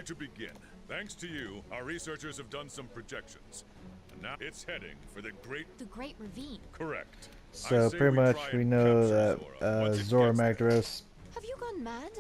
ready to begin. Thanks to you, our researchers have done some projections. And now it's heading for the great... The Great Ravine. Correct. So pretty much we know that Zora Magdaros... Have you gone mad?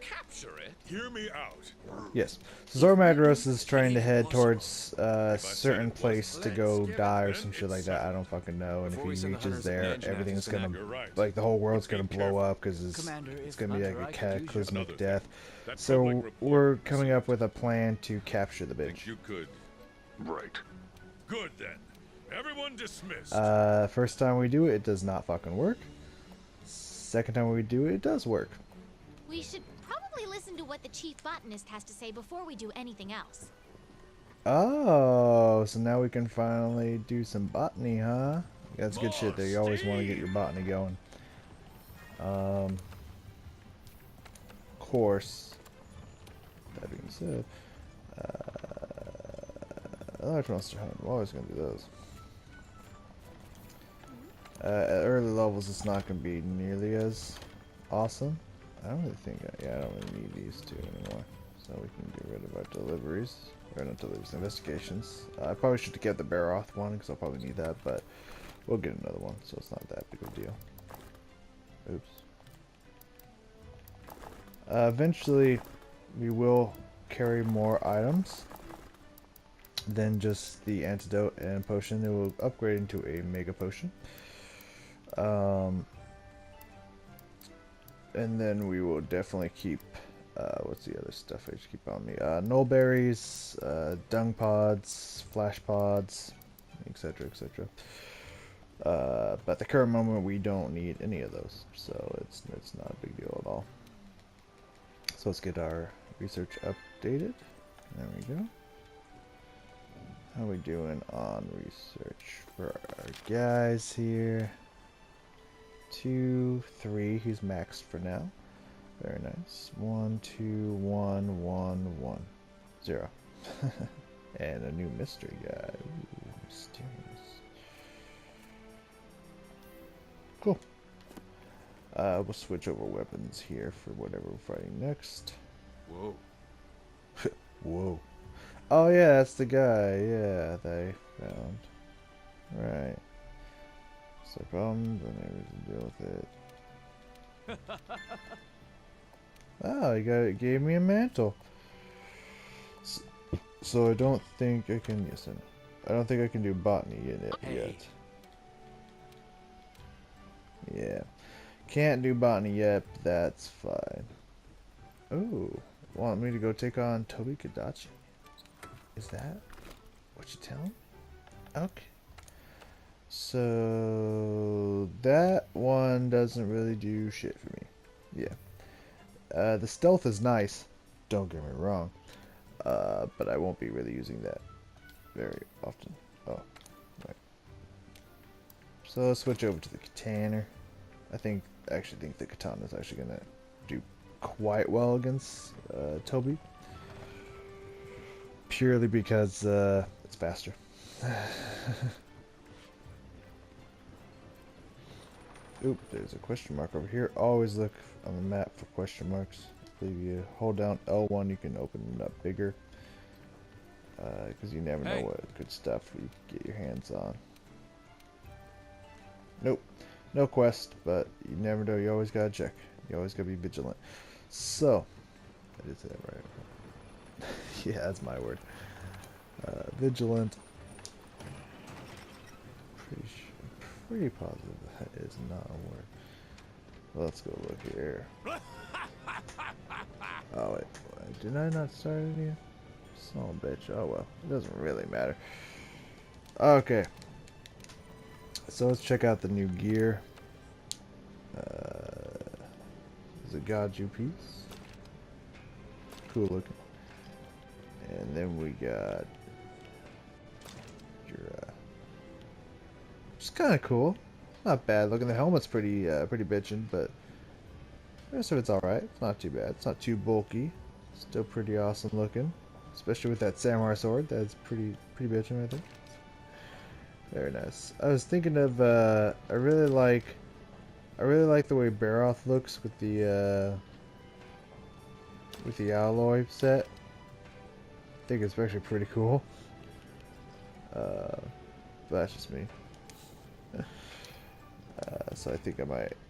Capture it? Hear me out. Yes. Zora Magdaros is trying to head towards a certain place to go die or some shit like that. I don't fucking know. And if he reaches there, everything's gonna... Like, the whole world's gonna blow up because it's gonna be like a cataclysmic death. So we're coming up with a plan to capture the bitch. Think you could... Right. Good then. Everyone dismissed. First time we do it, it does not fucking work. Second time we do it, it does work. We should probably listen to what the chief botanist has to say before we do anything else. Oh, so now we can finally do some botany, huh? That's good shit there. You always want to get your botany going. Of course. That being said, large monster hunt. I'm always going to do those. At early levels, it's not going to be nearly as awesome. I don't really think, yeah, I don't really need these two anymore. So we can get rid of our deliveries. Or not deliveries, investigations. I probably should get the Baroth one, because I'll probably need that, but we'll get another one, so it's not that big of a deal. Oops. Eventually, we will carry more items than just the antidote and potion. It will upgrade into a mega potion. And then we will definitely keep, what's the other stuff I just keep on me? Nullberries, dung pods, flash pods, etc., etc. But at the current moment, we don't need any of those, so it's not a big deal at all. So let's get our research updated. There we go. How are we doing on research for our guys here? 2, 3. He's maxed for now. Very nice. 1, 2, 1, 1, 1, 0. And a new mystery guy. Ooh, mysterious. Cool. We'll switch over weapons here for whatever we're fighting next. Whoa. Whoa. Oh yeah, that's the guy. Yeah, they found. Right. So problems, and maybe we can deal with it. Oh, he gave me a mantle. So I don't think I can. Yes, I don't think I can do botany in it yet. Yeah, can't do botany yet. But that's fine. Oh, want me to go take on Toby Kadachi? Is that what you tell him? Okay. So that one doesn't really do shit for me. Yeah. The stealth is nice. Don't get me wrong. But I won't be really using that very often. Oh, right. So let's switch over to the katana. I actually think the katana is actually gonna do quite well against Toby. Purely because it's faster. Oop, there's a question mark over here. Always look on the map for question marks. I believe you hold down L1, you can open it up bigger. Because you never know what good stuff you can get your hands on. Nope, no quest, but you never know. You always gotta check. You always gotta be vigilant. So, I did say that right. Yeah, that's my word. Vigilant. Pretty positive that is not a word. Let's go look here. Oh wait, did I not start it here? Son of a bitch. Oh well, it doesn't really matter. Okay. So let's check out the new gear. Is it Gaju piece? Cool looking. And then we got your it's kind of cool. Not bad looking. The helmet's pretty bitchin', but the rest of it's alright. It's not too bad. It's not too bulky. Still pretty awesome looking. Especially with that samurai sword. That's pretty bitchin', I think. Very nice. I was thinking of I really like the way Baroth looks with the alloy set. think it's actually pretty cool. But that's just me. So I think I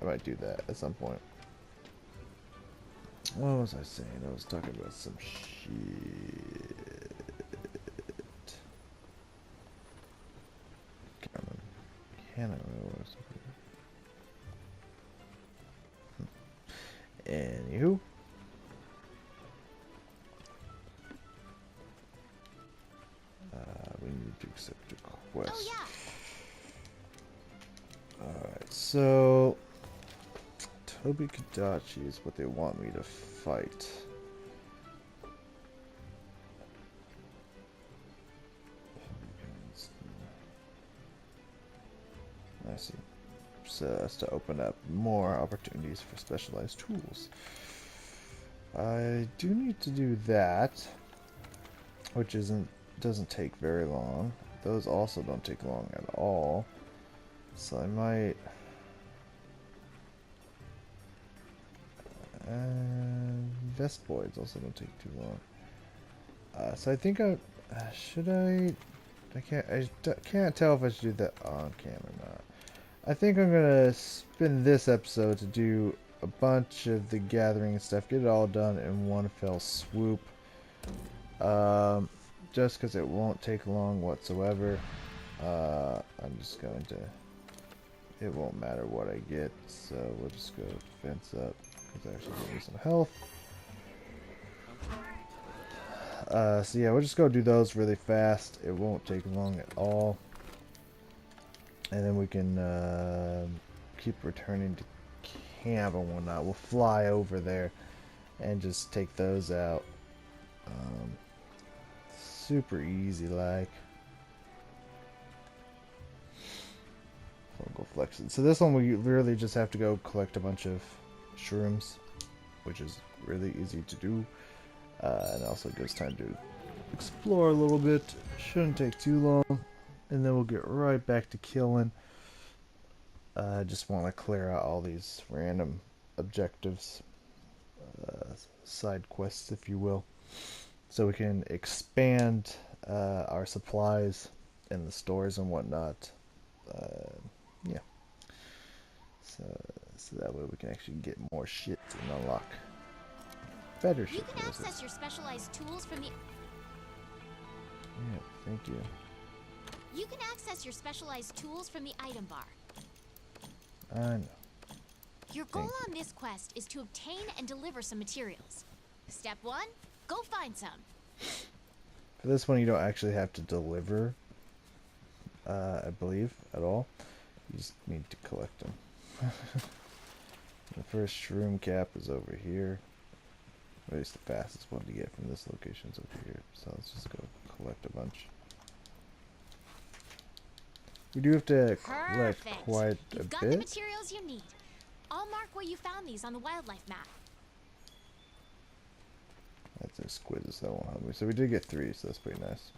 might do that at some point. What was I saying? I was talking about some shit. Can't remember what I was talking about. Anywho. We need to accept a quest. Oh yeah. Alright, so Toby Kadachi is what they want me to fight. I see. So that's to open up more opportunities for specialized tools. I do need to do that, which doesn't take very long. Those also don't take long at all. So I might... Vespoids also don't take too long. So I think should I can't tell if I should do that on camera or not. I think I'm gonna spend this episode to do a bunch of the gathering and stuff, get it all done in one fell swoop. Just because it won't take long whatsoever. I'm just going to... It won't matter what I get, so we'll just go defense up, because actually give me some health. So yeah, we'll just go do those really fast. It won't take long at all. And then we can keep returning to camp and whatnot. We'll fly over there and just take those out. Super easy like. Fungal flexing. So this one we really just have to go collect a bunch of shrooms, which is really easy to do. And also gives time to explore a little bit. Shouldn't take too long. And then we'll get right back to killing. I just want to clear out all these random objectives. Side quests, if you will. So we can expand our supplies in the stores and whatnot. Yeah. So that way we can actually get more shit and unlock better shit. You can access your specialized tools from the... Yeah, thank you. You can access your specialized tools from the item bar. I know. Your goal on this quest is to obtain and deliver some materials. Step 1, go find some. For this one, you don't actually have to deliver, I believe, at all. You just need to collect them. The first shroom cap is over here. Or at least the fastest one to get from this location is over here. So let's just go collect a bunch. We do have to collect quite a You've got bit. the materials you need. I'll mark where you found these on the wildlife map. That's exquisite, so that won't help me. So we did get 3, so that's pretty nice.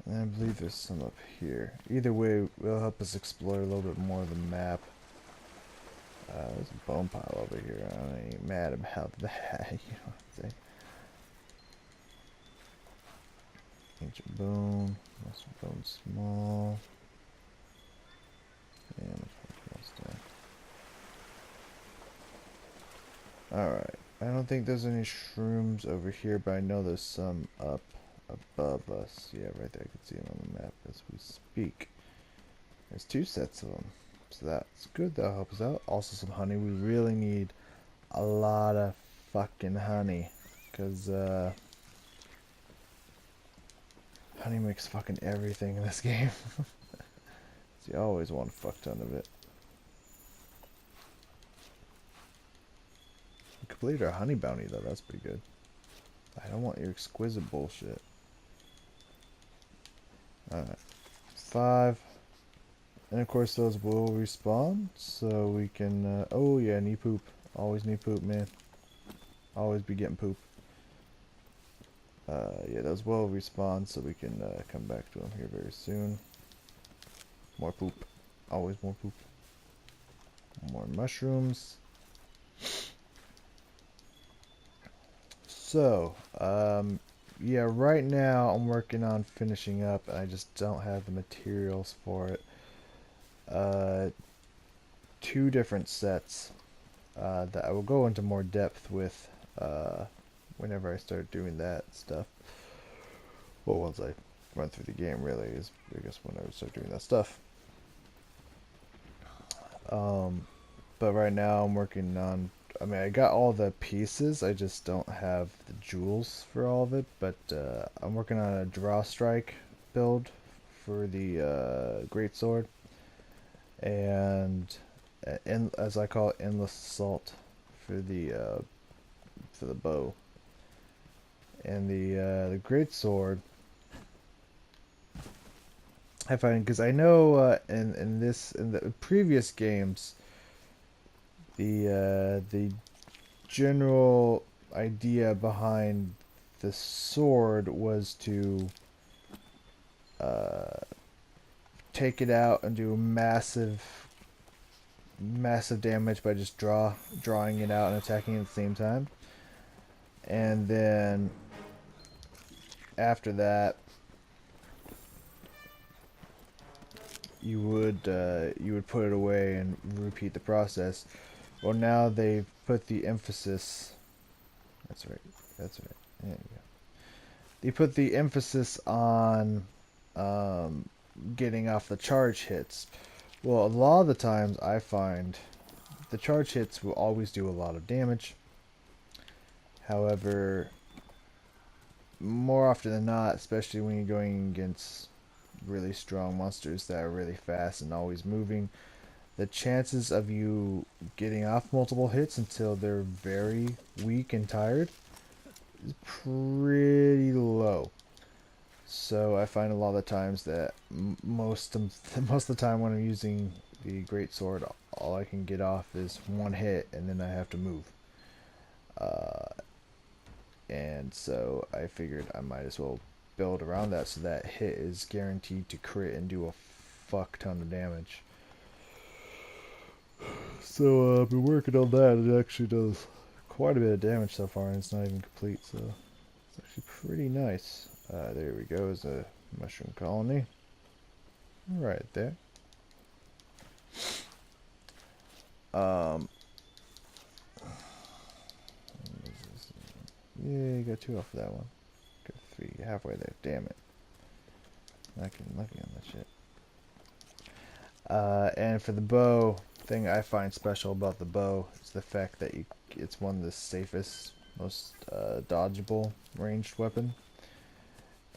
And I believe there's some up here. Either way, will help us explore a little bit more of the map. There's a bone pile over here. I ain't mad about that. You know what I'm saying? Ancient bone. Muscle bone small. And alright. I don't think there's any shrooms over here, but I know there's some up above us. Yeah, right there. I can see them on the map as we speak. There's 2 sets of them. So that's good. That'll help us out. Also some honey. We really need a lot of fucking honey. Because, honey makes fucking everything in this game. So you always want a fuck ton of it. We completed our honey bounty though. That's pretty good. I don't want your exquisite bullshit. Alright. 5. And of course those will respawn. So we can... oh yeah, knee poop. Always need poop, man. Always be getting poop. Yeah, those will respawn, so we can come back to them here very soon. More poop. Always more poop. More mushrooms. So, yeah, right now I'm working on finishing up, and I just don't have the materials for it. Two different sets that I will go into more depth with whenever I start doing that stuff. Well, once I run through the game, really, is I guess when I would start doing that stuff. But right now I'm working on, I mean, I got all the pieces, I just don't have the jewels for all of it, but I'm working on a draw strike build for the great sword, and as I call it, endless assault for the bow. And the great sword, I find, because I know in the previous games, the general idea behind the sword was to take it out and do massive damage by just drawing it out and attacking it at the same time. And then after that, you would put it away and repeat the process. Well, now they've put the emphasis. That's right. That's right. There you go. They put the emphasis on getting off the charge hits. Well, a lot of the times I find the charge hits will always do a lot of damage. However, more often than not, especially when you're going against really strong monsters that are really fast and always moving, the chances of you getting off multiple hits until they're very weak and tired is pretty low. So I find a lot of the times that most of the time when I'm using the great sword, all I can get off is one hit, and then I have to move. And so I figured I might as well build around that, so that hit is guaranteed to crit and do a fuck ton of damage. So I've been working on that. It actually does quite a bit of damage so far, and it's not even complete, so it's actually pretty nice. There we go, is a mushroom colony. Right there. Yeah, you got 2 off of that one. Got 3, halfway there, damn it. Not getting lucky on that shit. And for the bow, thing I find special about the bow is the fact that it's one of the safest, most dodgeable ranged weapon.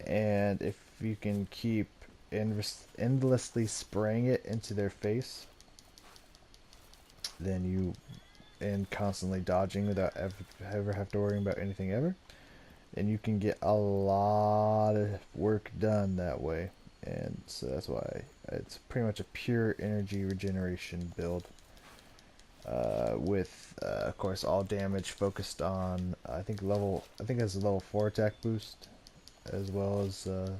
And if you can keep endlessly spraying it into their face, then and constantly dodging without ever have to worry about anything ever, and you can get a lot of work done that way. And so that's why it's pretty much a pure energy regeneration build, with of course all damage focused on I think it has a level 4 attack boost, as well as the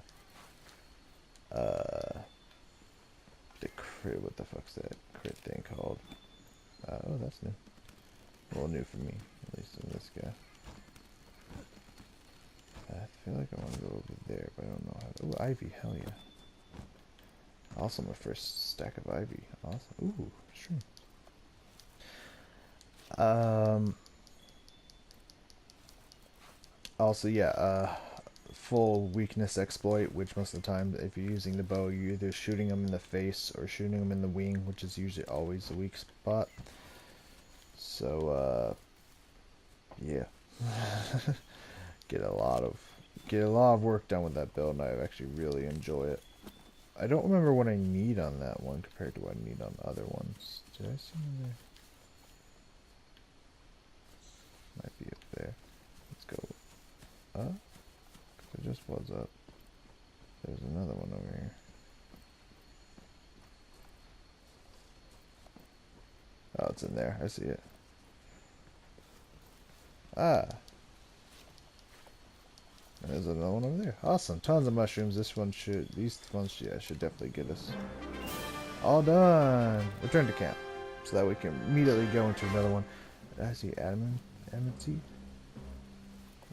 crit. What the fuck's that crit thing called? Oh, that's new. A little new for me, at least in this guy. I feel like I want to go over there, but I don't know how to. Ooh, ivy, hell yeah. Also my first stack of ivy. Awesome. Ooh, sure. Also, yeah, full weakness exploit, which most of the time, if you're using the bow, you're either shooting them in the face or shooting them in the wing, which is usually always the weak spot. So, yeah. Get a lot of work done with that build, and I actually really enjoy it. I don't remember what I need on that one compared to what I need on the other ones. Did I see one there? Might be up there. Let's go. It just was up. There's another one over here. Oh, it's in there. I see it. Ah. There's another one over there. Awesome. Tons of mushrooms. These ones, yeah, should definitely get us. All done. Return to camp. So that we can immediately go into another one. Did I see adamant seed?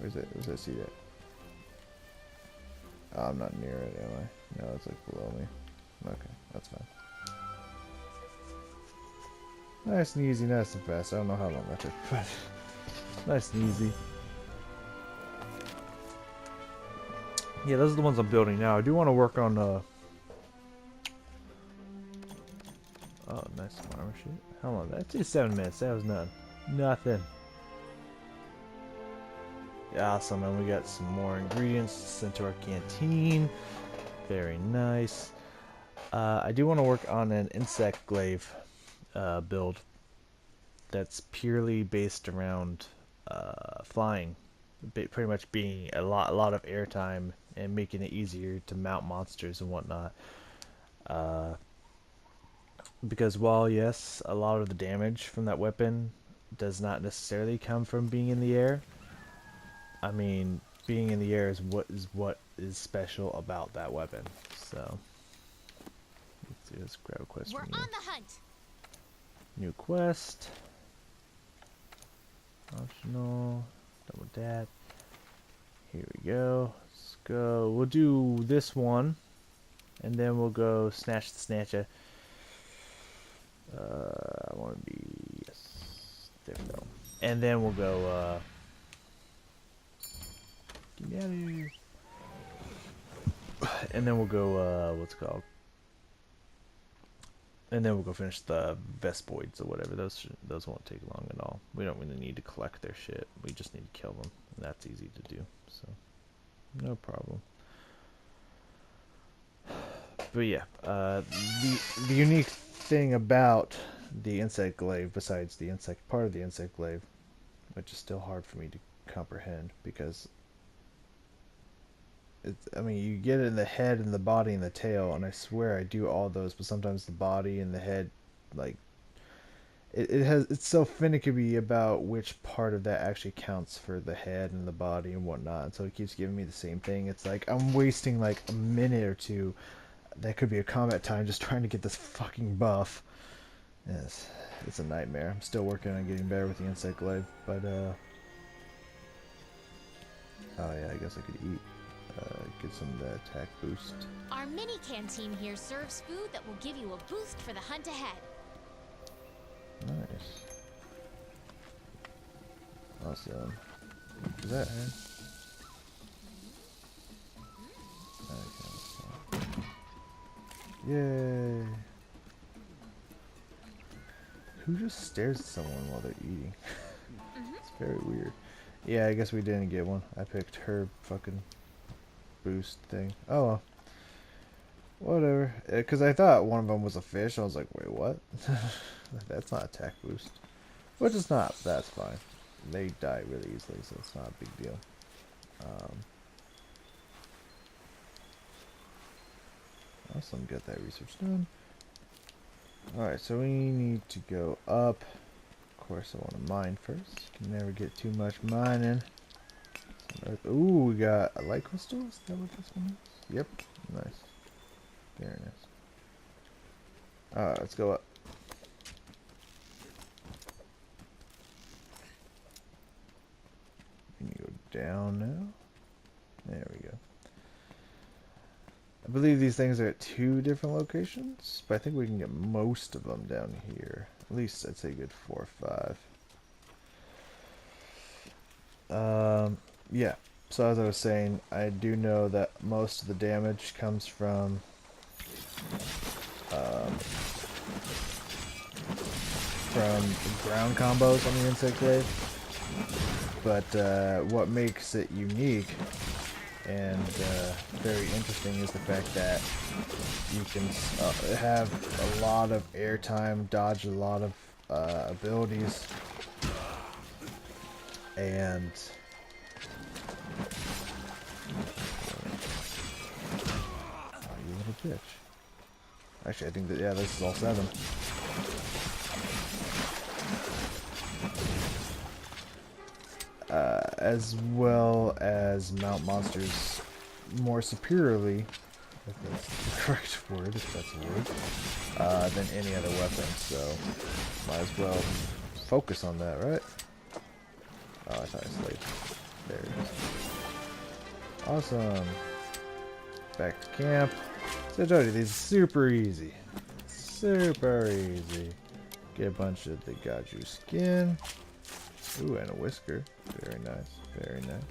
Where's it? Where's that seat at? Oh, I'm not near it, am I? No, it's like below me. Okay, that's fine. Nice and easy, nice and fast. I don't know how long that took, but nice and easy. Yeah, those are the ones I'm building now. I do want to work on, oh, nice armor sheet. How long? That's just 7 minutes. That was nothing. Nothing. Yeah, awesome, and we got some more ingredients sent to our canteen. Very nice. I do want to work on an insect glaive build that's purely based around flying, pretty much being a lot of airtime and making it easier to mount monsters and whatnot. Because while yes, a lot of the damage from that weapon does not necessarily come from being in the air, I mean, being in the air is what is special about that weapon. So let's see, let's grab a quest. We're on the hunt. New quest. Optional. Double that. Here we go. Let's go. We'll do this one, and then we'll go snatch the snatcher. I want to be there we go. And then we'll go. Get me out of here. And then we'll go. What's it called? And then we'll go finish the Vespoids or whatever. Those won't take long at all. We don't really need to collect their shit. We just need to kill them. And that's easy to do. So, no problem. But yeah, the unique thing about the insect glaive, besides the insect part of the insect glaive, which is still hard for me to comprehend because I mean, you get it in the head and the body and the tail, and I swear I do all those, but sometimes the body and the head, like, it's so finicky about which part of that actually counts for the head and the body and whatnot, and so it keeps giving me the same thing. It's like I'm wasting like a minute or two that could be a combat time just trying to get this fucking buff. Yes, it's a nightmare. I'm still working on getting better with the insect glaive, but oh yeah, I guess I could eat. Get some of that attack boost. Our mini canteen here serves food that will give you a boost for the hunt ahead. Nice. Awesome. Is that her? Okay. Yay! Who just stares at someone while they're eating? It's very weird. Yeah, I guess we didn't get one. I picked her fucking boost thing. Oh well. Whatever. Because I thought one of them was a fish. I was like, wait, what? That's not attack boost. Which is not. That's fine. They die really easily, so it's not a big deal. Awesome. Got that research done. Alright, so we need to go up. Of course, I want to mine first. Can never get too much mining. Ooh, we got a light crystal? Is that what this one is? Yep. Nice. Very nice. Alright, let's go up. We need to go down now. There we go. I believe these things are at 2 different locations, but I think we can get most of them down here. At least I'd say a good 4 or 5. Yeah, so as I was saying, I do know that most of the damage comes from ground combos on the insect glaive, but what makes it unique and very interesting is the fact that you can have a lot of airtime, dodge a lot of abilities, and oh, you little bitch. Actually, I think that, yeah, this is all 7. As well as mount monsters more superiorly, if that's the correct word, if that's a word, than any other weapon, so might as well focus on that, right? Oh, I thought I slayed. There it is. Awesome. Back to camp. So I told you, these are super easy. Super easy. Get a bunch of the Gaju skin. Ooh, and a whisker. Very nice. Very nice.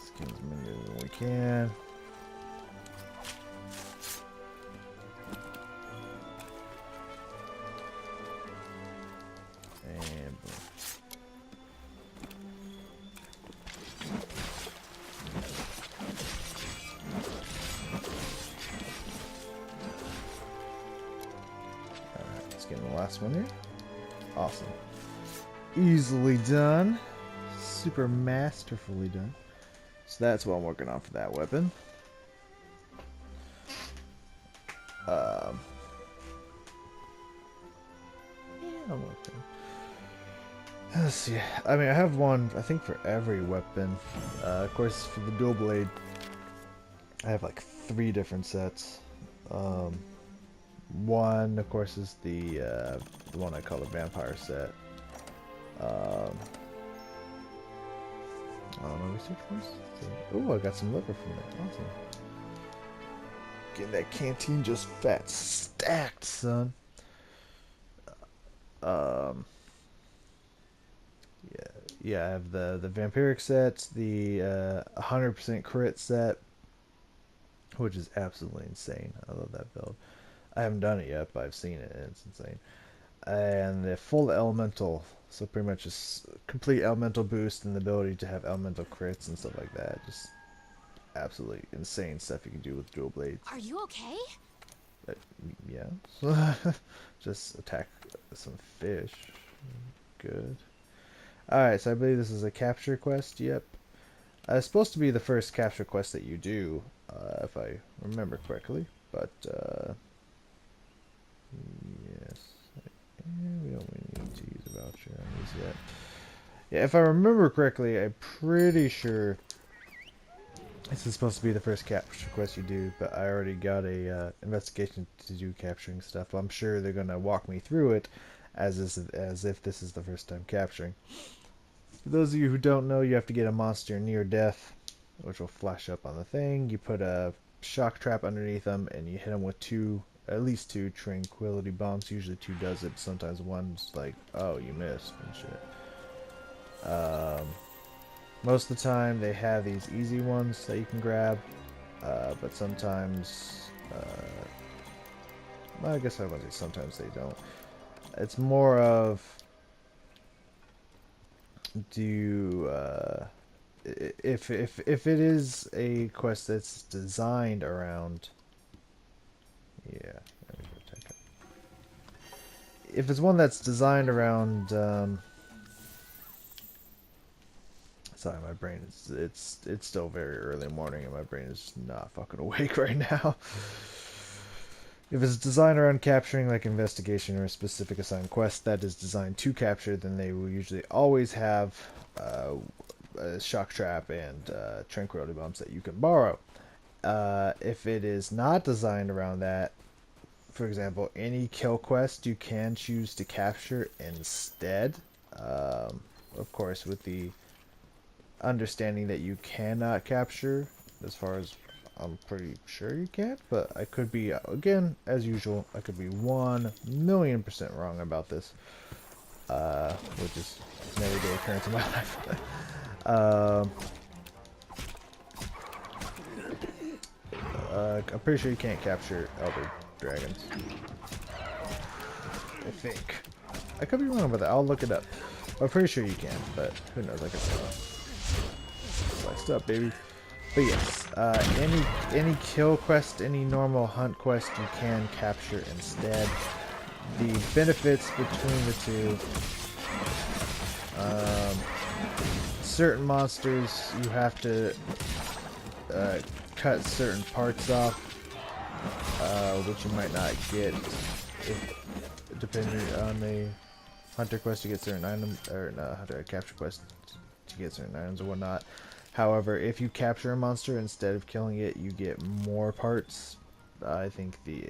Skins as many as we can. And boom. Alright, let's get in the last one here. Awesome. Easily done. Super masterfully done. So that's what I'm working on for that weapon. Yeah, I'm working. Let's see. I mean, I have one, I think, for every weapon. Of course, for the dual blade, I have like 3 different sets. One, of course, is the one I call the vampire set. I don't know, research first. Oh, I got some liver from that. Awesome. Getting that canteen just fat stacked, son. Yeah, I have the vampiric set, the 100% crit set, which is absolutely insane. I love that build. I haven't done it yet, but I've seen it, and it's insane. And the full elemental, so pretty much just complete elemental boost and the ability to have elemental crits and stuff like that. Just absolutely insane stuff you can do with dual blades. Are you okay? Yeah. Just attack some fish. Good. Alright, so I believe this is a capture quest. Yep. It's supposed to be the first capture quest that you do, if I remember correctly. But, yes. We don't really need to use a voucher on these yet. Yeah, if I remember correctly, I'm pretty sure this is supposed to be the first capture quest you do, but I already got a investigation to do capturing stuff. I'm sure they're gonna walk me through it as if this is the first time capturing. For those of you who don't know, you have to get a monster near death, which will flash up on the thing. You put a shock trap underneath them, and you hit them with at least two tranquility bombs. Usually 2 does it, sometimes 1's like, oh, you missed and shit. Most of the time they have these easy ones that you can grab, but sometimes, well, I guess I would say sometimes they don't. It's more of, if it is a quest that's designed around, yeah, there we go, take it. If it's one that's designed around, sorry, my brain is, it's still very early morning and my brain is not fucking awake right now. If it's designed around capturing like investigation or a specific assigned quest that is designed to capture, then they will usually always have a shock trap and tranquility bombs that you can borrow. If it is not designed around that, for example, any kill quest you can choose to capture instead. Of course, with the understanding that you cannot capture, as far as I'm pretty sure you can't, but I could be, again, as usual, I could be 1,000,000% wrong about this, which is an everyday occurrence in my life. I'm pretty sure you can't capture elder dragons. I think. I could be wrong about that. I'll look it up. I'm pretty sure you can, but who knows? Like I said, sliced up, baby. But yes, any kill quest, any normal hunt quest, you can capture instead. The benefits between the two: certain monsters you have to cut certain parts off, which you might not get depending on the hunter quest. You get certain items, or no, hunter capture quest to get certain items or whatnot. However, if you capture a monster instead of killing it, you get more parts. I think you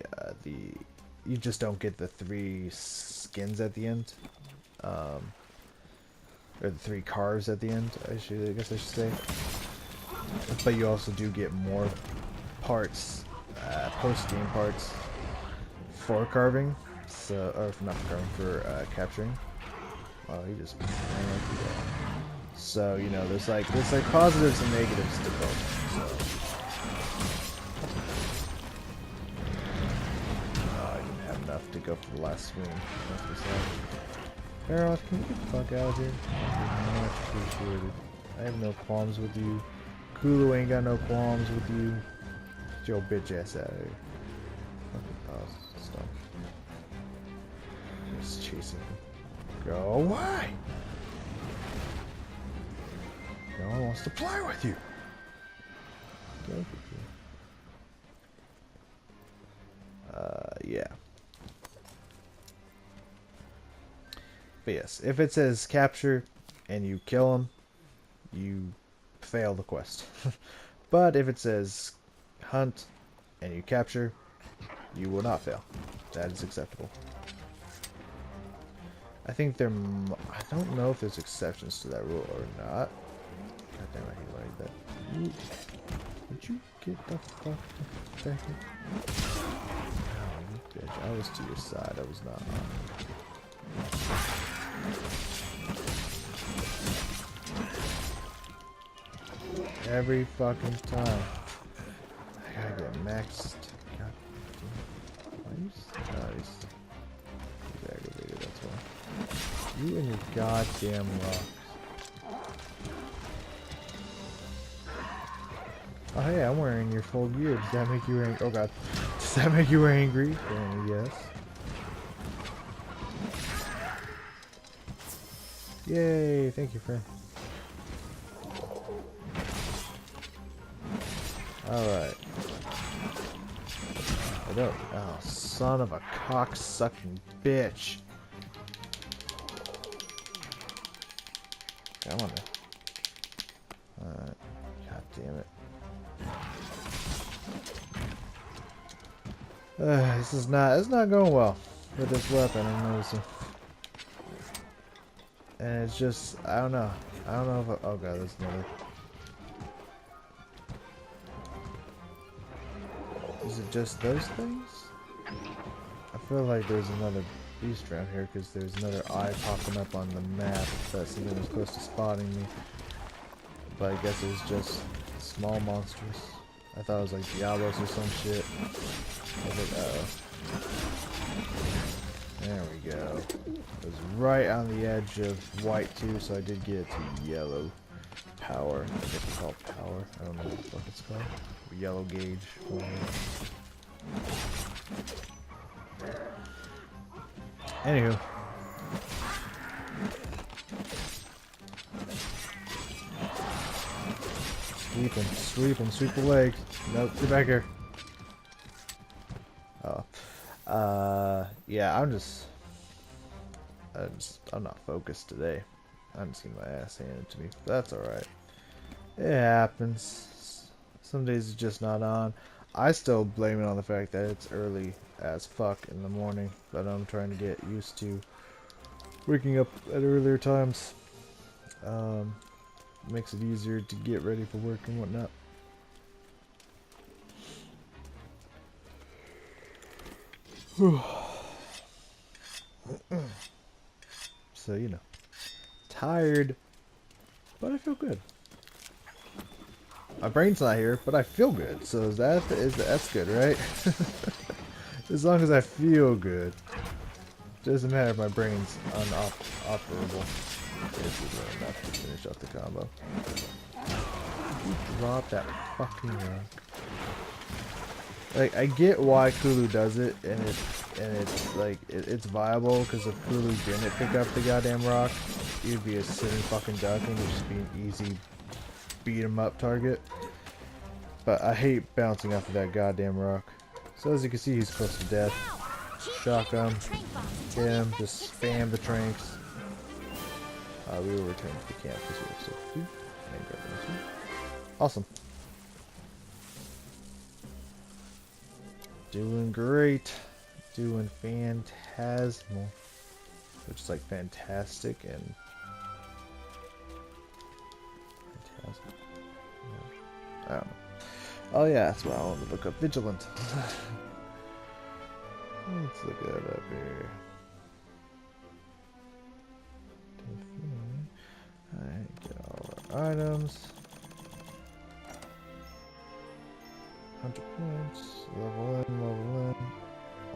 just don't get the 3 skins at the end. or the 3 carves at the end, I guess I should say. But you also do get more parts, post-game parts for carving, so, or not for carving, for capturing. Oh, he just ran right through that. So, you know, there's like positives and negatives to both. So. Oh, I didn't have enough to go for the last swing. That's what's up. Harold, can you get the fuck out of here? Much appreciated. I have no qualms with you. Kulu ain't got no qualms with you. Get your bitch ass out of here. Fucking pause. Stop. Just chasing him. Go away! No one wants to play with you. Go with you. Yeah. But yes, if it says capture and you kill him, you fail the quest. But if it says hunt and you capture, you will not fail. That is acceptable. I think I don't know if there's exceptions to that rule or not. God damn, I hate like that. Would you get the fuck back here? Oh, you bitch. I was to your side. I was not on. Every fucking time. I gotta get maxed. God damn. He's aggravated, that's why. You and your goddamn rocks. Oh hey, I'm wearing your full gear. Does that make you angry? Oh god. Does that make you angry? Yes. Yay, thank you, friend. Alright. Oh, son of a cock-sucking bitch. Come on, man. Alright. God damn it. It's not going well with this weapon, I'm noticing. And it's just, I don't know if oh god, there's another. Is it just those things? I feel like there's another beast around here because there's another eye popping up on the map that something was close to spotting me. But I guess it was just small monsters. I thought it was like Diablos or some shit. I was like, uh-oh. There we go. It was right on the edge of white too, so I did get it to yellow power. I guess it's called power. I don't know what the fuck it's called. Yellow gauge. Anywho. Sweep the leg. Nope, get back here. Oh. Yeah, I'm not focused today. I'm just getting my ass handed to me. But that's alright. It happens. Some days it's just not on. I still blame it on the fact that it's early as fuck in the morning. But I'm trying to get used to waking up at earlier times. Makes it easier to get ready for work and whatnot. So, you know, tired, but I feel good. My brain's not here, but I feel good. So that's good, right? As long as I feel good. Doesn't matter if my brain's unoperable. This is enough to finish off the combo. You drop that fucking rock. Like, I get why Kulu does it, and it's like it's viable because if Kulu didn't pick up the goddamn rock, he'd be a sitting fucking duck and it'd just be an easy beat 'em up target. But I hate bouncing off of that goddamn rock. So as you can see, he's close to death. Shotgun, hit him, just spam the tranks. We will return to the camp because we have so few. Awesome. Doing great. Doing phantasmal. Which is like fantastic and I don't know. Oh yeah, that's what I want to look up. Vigilant. Let's look that up here. Alright, get all our items. 100 points. Level in.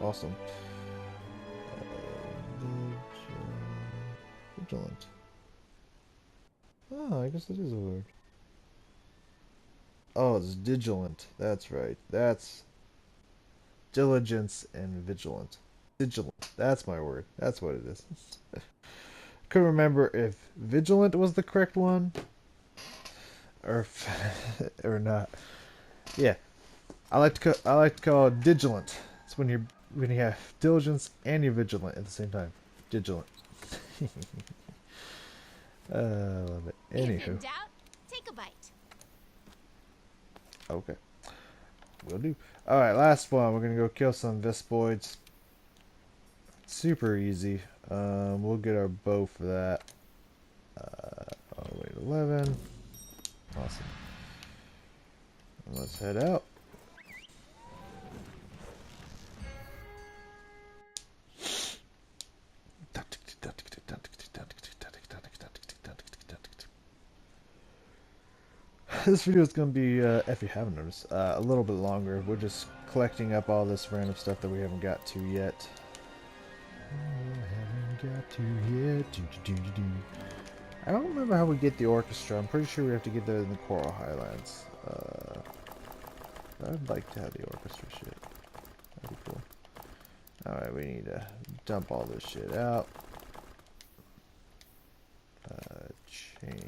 Awesome. Vigilant. Oh, I guess it is a word. Oh, it's vigilant. That's right. That's diligence and vigilant. Vigilant. That's my word. That's what it is. Couldn't remember if vigilant was the correct one or or not. Yeah, I like to call it vigilant. It's when you have diligence and you're vigilant at the same time. Vigilant. I love it. If in Anywho. doubt, take a bite. Okay. Will do. Alright, last one. We're gonna go kill some Vespoids. Super easy. We'll get our bow for that. All the way to 11. Awesome. And let's head out. This video is going to be, if you haven't noticed, a little bit longer. We're just collecting up all this random stuff that we haven't got to yet. I don't remember how we get the orchestra. I'm pretty sure we have to get that in the Coral Highlands. I'd like to have the orchestra shit. That'd be cool. Alright, we need to dump all this shit out. Change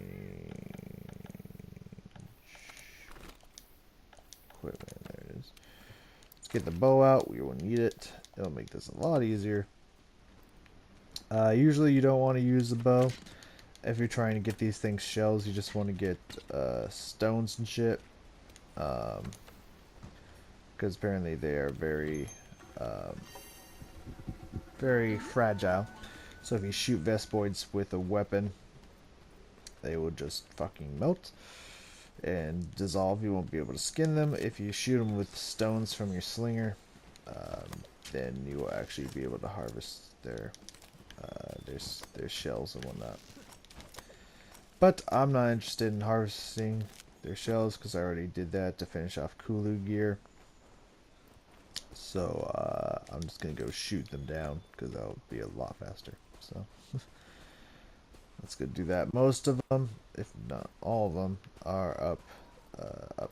equipment. There it is. Let's get the bow out. We will need it. It'll make this a lot easier. Usually you don't want to use the bow if you're trying to get these things shells. You just want to get stones and shit, because apparently they are very very fragile. So if you shoot Vespoids with a weapon, they will just fucking melt and dissolve. You won't be able to skin them. If you shoot them with stones from your slinger, then you will actually be able to harvest their shells and whatnot. But I'm not interested in harvesting their shells because I already did that to finish off Kulu gear. So I'm just gonna go shoot them down because that'll be a lot faster. So let's go do that. Most of them, if not all of them, are up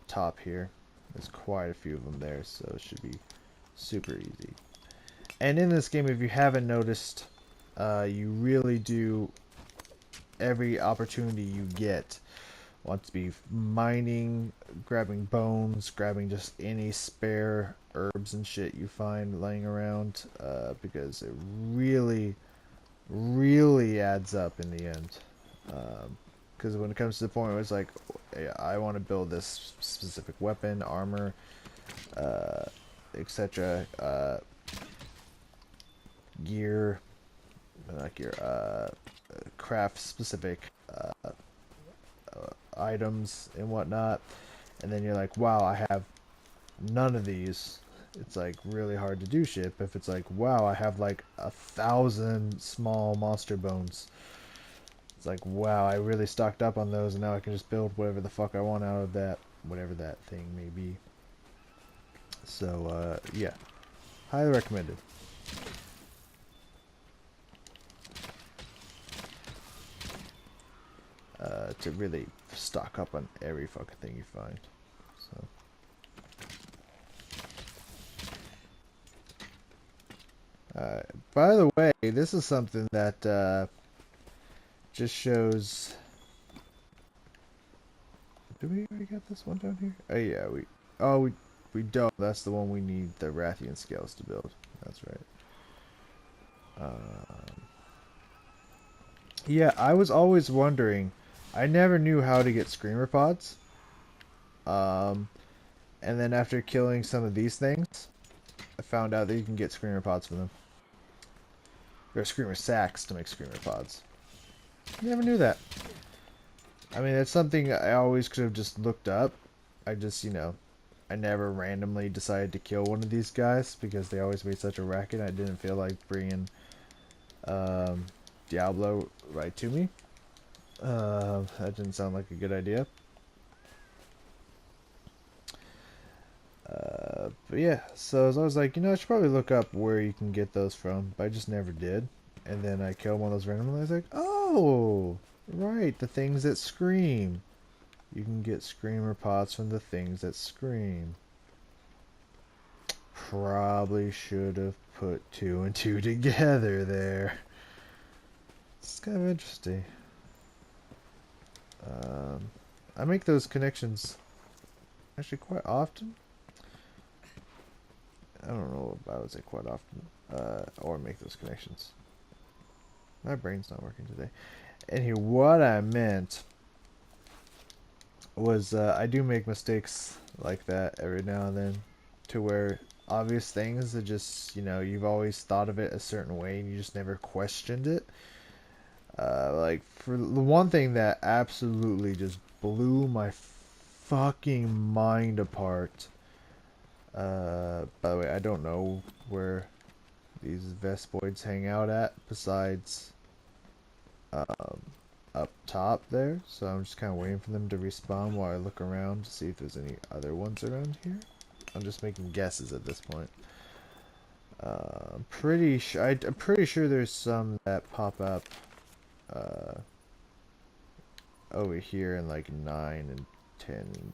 top here. There's quite a few of them there, so it should be super easy. And in this game, if you haven't noticed, you really do, every opportunity you get, want to be mining, grabbing bones, grabbing just any spare herbs and shit you find laying around, because it really adds up in the end. Because when it comes to the point where it's like, I want to build this specific weapon, armor, etc., gear, not gear, craft specific items and whatnot, and then you're like, wow, I have none of these. It's like really hard to do shit. But if it's like, wow, I have like 1,000 small monster bones, it's like, wow, I really stocked up on those, and now I can just build whatever the fuck I want out of that, whatever that thing may be. So yeah, highly recommended. To really stock up on every fucking thing you find. So by the way, this is something that just shows. Do we already got this one down here? Oh yeah, we don't. That's the one we need the Rathian scales to build. That's right. Yeah, I was always wondering. I never knew how to get screamer pods. And then after killing some of these things, I found out that you can get screamer pods from them. Or screamer sacks to make screamer pods. Never knew that. I mean, it's something I always could have just looked up. I just, I never randomly decided to kill one of these guys because they always made such a racket. I didn't feel like bringing Diablo right to me. That didn't sound like a good idea. But yeah, so I was like, I should probably look up where you can get those from, but I just never did. And then I killed one of those randomly. I was like, oh, right, the things that scream. You can get screamer pots from the things that scream. Probably should have put 2 and 2 together there. It's kind of interesting. I make those connections actually quite often. I don't know if I would say quite often, or make those connections. My brain's not working today. Anyway, what I meant was I do make mistakes like that every now and then, to where obvious things that just, you've always thought of it a certain way and you just never questioned it. Like, for the one thing that absolutely just blew my fucking mind apart. By the way, I don't know where these Vespoids hang out at besides up top there, so I'm just kind of waiting for them to respawn while I look around to see if there's any other ones around here. I'm just making guesses at this point. I'm pretty sure there's some that pop up over here in like 9 and 10.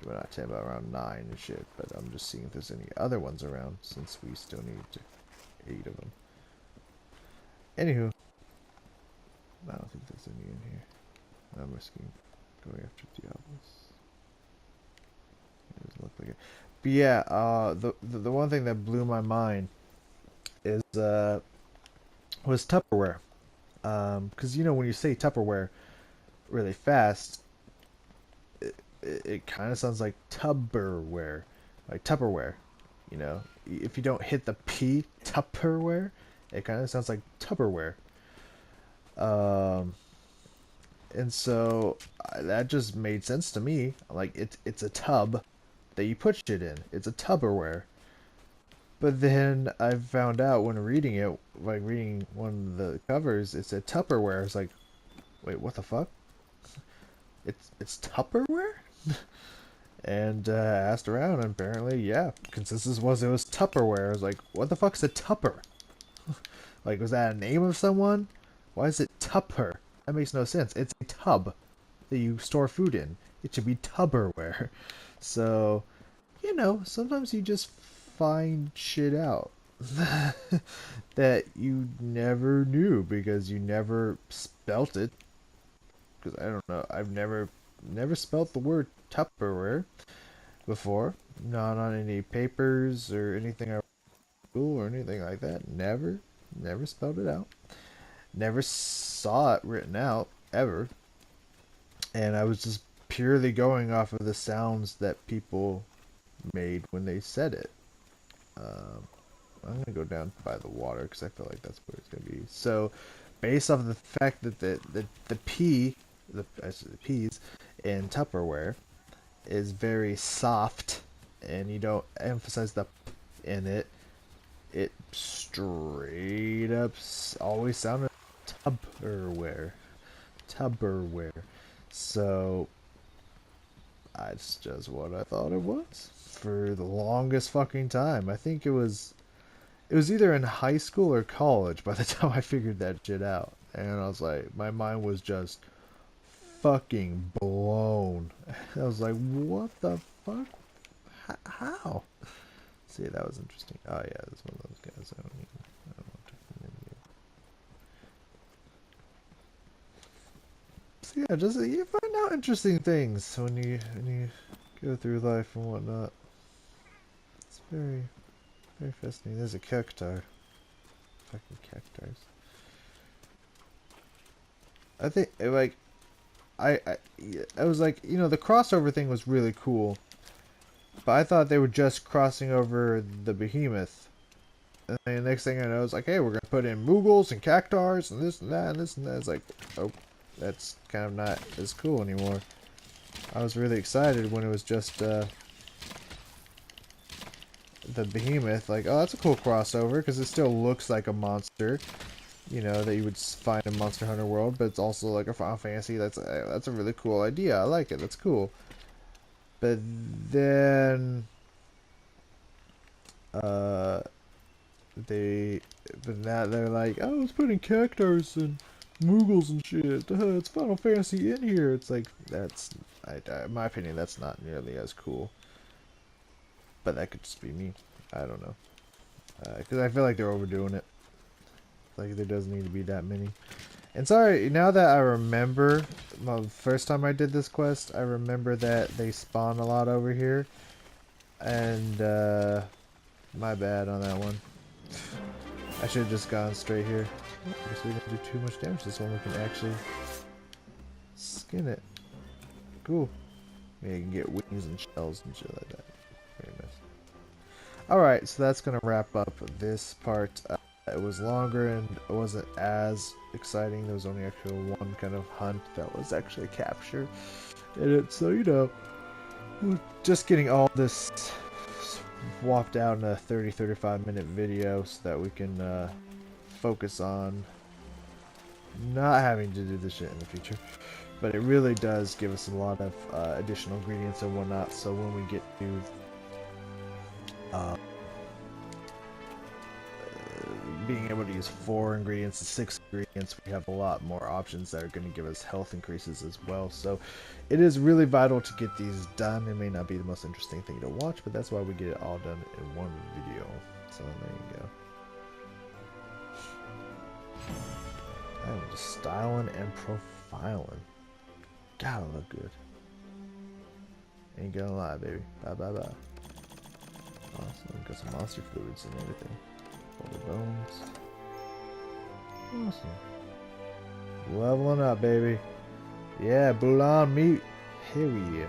Well, not 10, but around 9 and shit. But I'm just seeing if there's any other ones around, since we still need 8 of them. Anywho, I don't think there's any in here. I'm risking going after Diablos. It doesn't look like it. But yeah, the one thing that blew my mind is was Tupperware. Because when you say Tupperware really fast, it kind of sounds like Tupperware, like Tupperware. If you don't hit the P, Tupperware, it kind of sounds like Tupperware. And so that just made sense to me. Like, it's a tub that you put shit in. It's a Tupperware. But then I found out when reading it, like reading one of the covers, it said Tupperware. I was like, wait, what the fuck? It's Tupperware? And asked around, and apparently, yeah, consensus was it was Tupperware. I was like, what the fuck's a Tupper? Like, was that a name of someone? Why is it Tupper? That makes no sense. It's a tub that you store food in. It should be Tupperware. So, sometimes you just find shit out that you never knew because you never spelt it. Because I don't know, I've never spelt the word Tupperware before. Not on any papers or anything I school or anything like that. Never spelled it out. Never saw it written out ever. And I was just purely going off of the sounds that people made when they said it. I'm gonna go down by the water because I feel like that's where it's gonna be. So, based off of the fact that the P, the P's in Tupperware is very soft, and you don't emphasize the P in it, it straight up always sounded Tupperware. So, that's just what I thought it was for the longest fucking time. I think it was either in high school or college by the time I figured that shit out. And I was like, my mind was just fucking blown. I was like, what the fuck? How? See, that was interesting. Oh yeah, this one of those guys. I don't want to. So yeah, just you find out interesting things when you go through life and whatnot. It's very, very fascinating. There's a cacti. Fucking cacti. I think like I was like, the crossover thing was really cool, but I thought they were just crossing over the behemoth. And then the next thing I know, it's like, hey, we're gonna put in Moogles and Cactars and this and that and this and that. It's like, oh, that's kind of not as cool anymore. I was really excited when it was just the behemoth. Like, oh, that's a cool crossover because it still looks like a monster, you know, that you would find in Monster Hunter World, but it's also like a Final Fantasy. That's a really cool idea. I like it. That's cool. But then but now they're like, oh, it's putting cactuars and Moogles and shit. It's Final Fantasy in here. It's like, that's, in my opinion, that's not nearly as cool. But that could just be me. I don't know. Because I feel like they're overdoing it. Like, there doesn't need to be that many. And sorry, now that I remember, the first time I did this quest, I remember that they spawn a lot over here. And, my bad on that one. I should have just gone straight here. I guess we didn't do too much damage this one. We can actually skin it. Cool. Yeah, you can get wings and shells and shit like that. Very nice. Alright, so that's going to wrap up this part. It was longer and it wasn't as exciting. There was only actually one kind of hunt that was actually a capture in it. So, you know, we're just getting all this swapped out in a 30-35 minute video so that we can focus on not having to do this shit in the future. But it really does give us a lot of additional ingredients and whatnot, so when we get to being able to use 4 ingredients to 6 ingredients, we have a lot more options that are going to give us health increases as well. So it is really vital to get these done. It may not be the most interesting thing to watch, but that's why we get it all done in one video. So there you go. I'm just styling and profiling. Gotta look good. Ain't gonna lie, baby. Bye bye bye. Awesome. Got some monster fluids and everything. All the bones. Awesome. Leveling up, baby. Yeah, Bulan meat. Hell yeah.